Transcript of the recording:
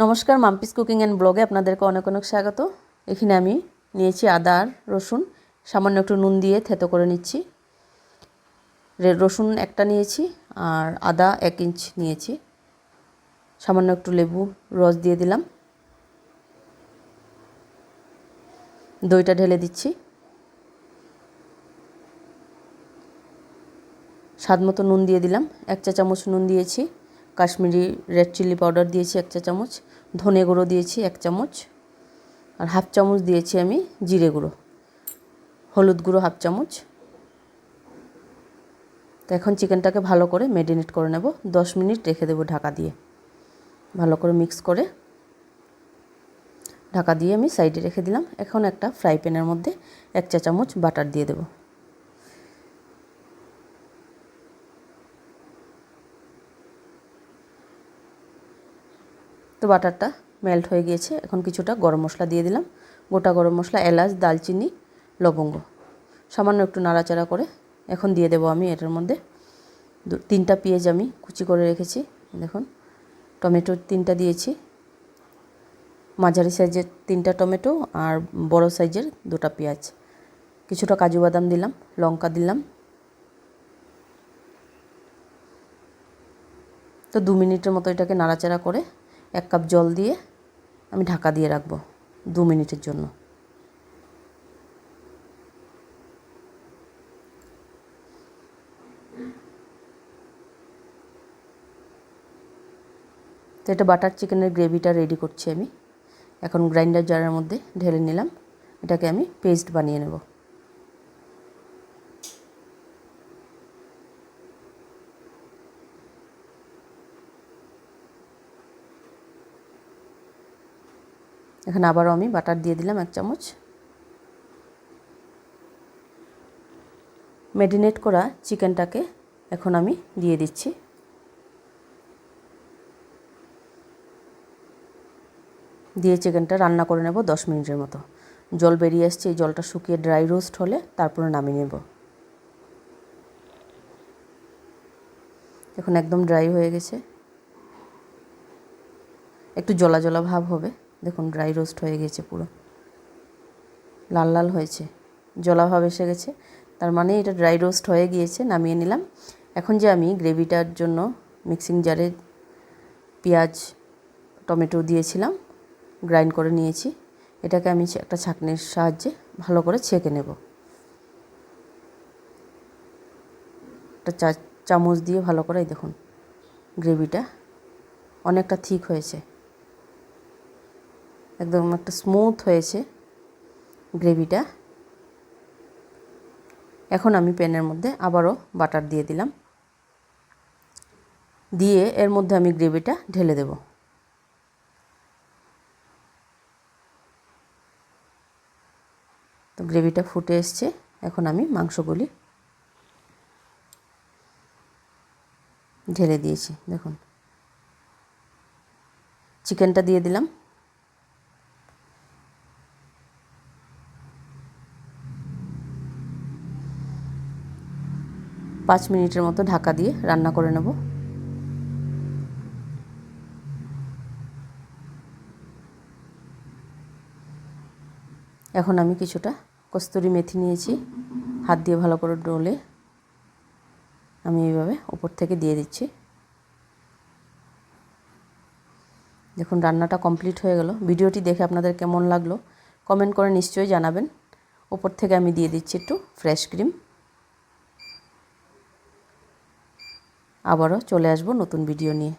নমস্কার, Mampi's cooking and ব্লগে আপনাদেরকে অনেক অনেক স্বাগত। এখানে আমি নিয়েছি আদা আর রসুন, সামান্য একটু নুন দিয়ে থেতো করে নিচ্ছি। রসুন একটা নিয়েছি আর আদা 1 ইঞ্চ নিয়েছি। সামান্য একটু লেবু রস দিয়ে দিলাম, দইটা ঢেলে দিচ্ছি। স্বাদ মতো নুন দিয়ে দিলাম, 1 চা চামচ নুন দিয়েছি। কাশ্মীরি রেড চিলি পাউডার দিয়েছি 1 চা চামচ, ধনে গুঁড়ো দিয়েছি 1 চামচ, আর হাফ চামচ দিয়েছি আমি জিরে গুঁড়ো, হলুদ গুঁড়ো হাফ চামচ। তো এখন চিকেনটাকে ভালো করে ম্যারিনেট করে নেব, 10 মিনিট রেখে দেবো ঢাকা দিয়ে। ভালো করে মিক্স করে ঢাকা দিয়ে আমি সাইডে রেখে দিলাম। এখন একটা ফ্রাই প্যানের মধ্যে 1 চা চামচ বাটার দিয়ে দেব। তো বাটারটা মেল্ট হয়ে গিয়েছে। এখন কিছুটা গরম মশলা দিয়ে দিলাম, গোটা গরম মশলা, এলাচ, দালচিনি, লবঙ্গ। সামান্য একটু নাড়াচাড়া করে এখন দিয়ে দেব আমি এটার মধ্যে 3টা পেঁয়াজ আমি কুচি করে রেখেছি। দেখুন, টমেটো 3টা দিয়েছি, মাঝারি সাইজের 3টা টমেটো আর বড় সাইজের 2টা পেঁয়াজ। কিছুটা কাজু বাদাম দিলাম, লঙ্কা দিলাম। তো 2 মিনিটের মতো এটাকে নাড়াচাড়া করে 1 কাপ জল দিয়ে আমি ঢাকা দিয়ে রাখবো 2 মিনিটের জন্য। তো এটা বাটার চিকেনের গ্রেভিটা রেডি করছি আমি। এখন গ্রাইন্ডার জারের মধ্যে ঢেলে নিলাম, এটাকে আমি পেস্ট বানিয়ে নেব। এখানে আবারও আমি বাটার দিয়ে দিলাম 1 চামচ। ম্যারিনেট করা চিকেনটাকে এখন আমি দিয়ে দিচ্ছি। দিয়ে চিকেনটা রান্না করে নেব 10 মিনিটের মতো। জল বেরিয়ে আসছে, এই জলটা শুকিয়ে ড্রাই রোস্ট হলে তারপরে নামিয়ে নেব। এখন একদম ড্রাই হয়ে গেছে, একটু জলা জলা ভাব হবে। দেখুন, ড্রাই রোস্ট হয়ে গেছে, পুরো লাল লাল হয়েছে, জলা ভাব এসে গেছে, তার মানে এটা ড্রাই রোস্ট হয়ে গিয়েছে। নামিয়ে নিলাম। এখন যে আমি গ্রেভিটার জন্য মিক্সিং জারে পেঁয়াজ টমেটো দিয়েছিলাম, গ্রাইন্ড করে নিয়েছি, এটাকে আমি একটা ছাঁকনির সাহায্যে ভালো করে ছেঁকে নেব। একটা চামচ দিয়ে ভালো করে, দেখুন গ্রেভিটা অনেকটা থিক হয়েছে, একদম একটা স্মুথ হয়েছে গ্রেভিটা। এখন আমি প্যানের মধ্যে আবারও বাটার দিয়ে দিলাম, দিয়ে এর মধ্যে আমি গ্রেভিটা ঢেলে দেব। তো গ্রেভিটা ফুটে এসছে, এখন আমি মাংসগুলি ঢেলে দিয়েছি। দেখুন, চিকেনটা দিয়ে দিলাম, পাঁচ মিনিটের মতো ঢাকা দিয়ে রান্না করে নেব। এখন আমি কিছুটা কস্তুরি মেথি নিয়েছি, হাত দিয়ে ভালো করে ডলে আমি এইভাবে উপর থেকে দিয়ে দিচ্ছি। দেখুন, রান্নাটা কমপ্লিট হয়ে গেল। ভিডিওটি দেখে আপনাদের কেমন লাগলো কমেন্ট করে নিশ্চয়ই জানাবেন। উপর থেকে আমি দিয়ে দিচ্ছি একটু ফ্রেশ ক্রিম। আবারও চলে আসবো নতুন ভিডিও নিয়ে।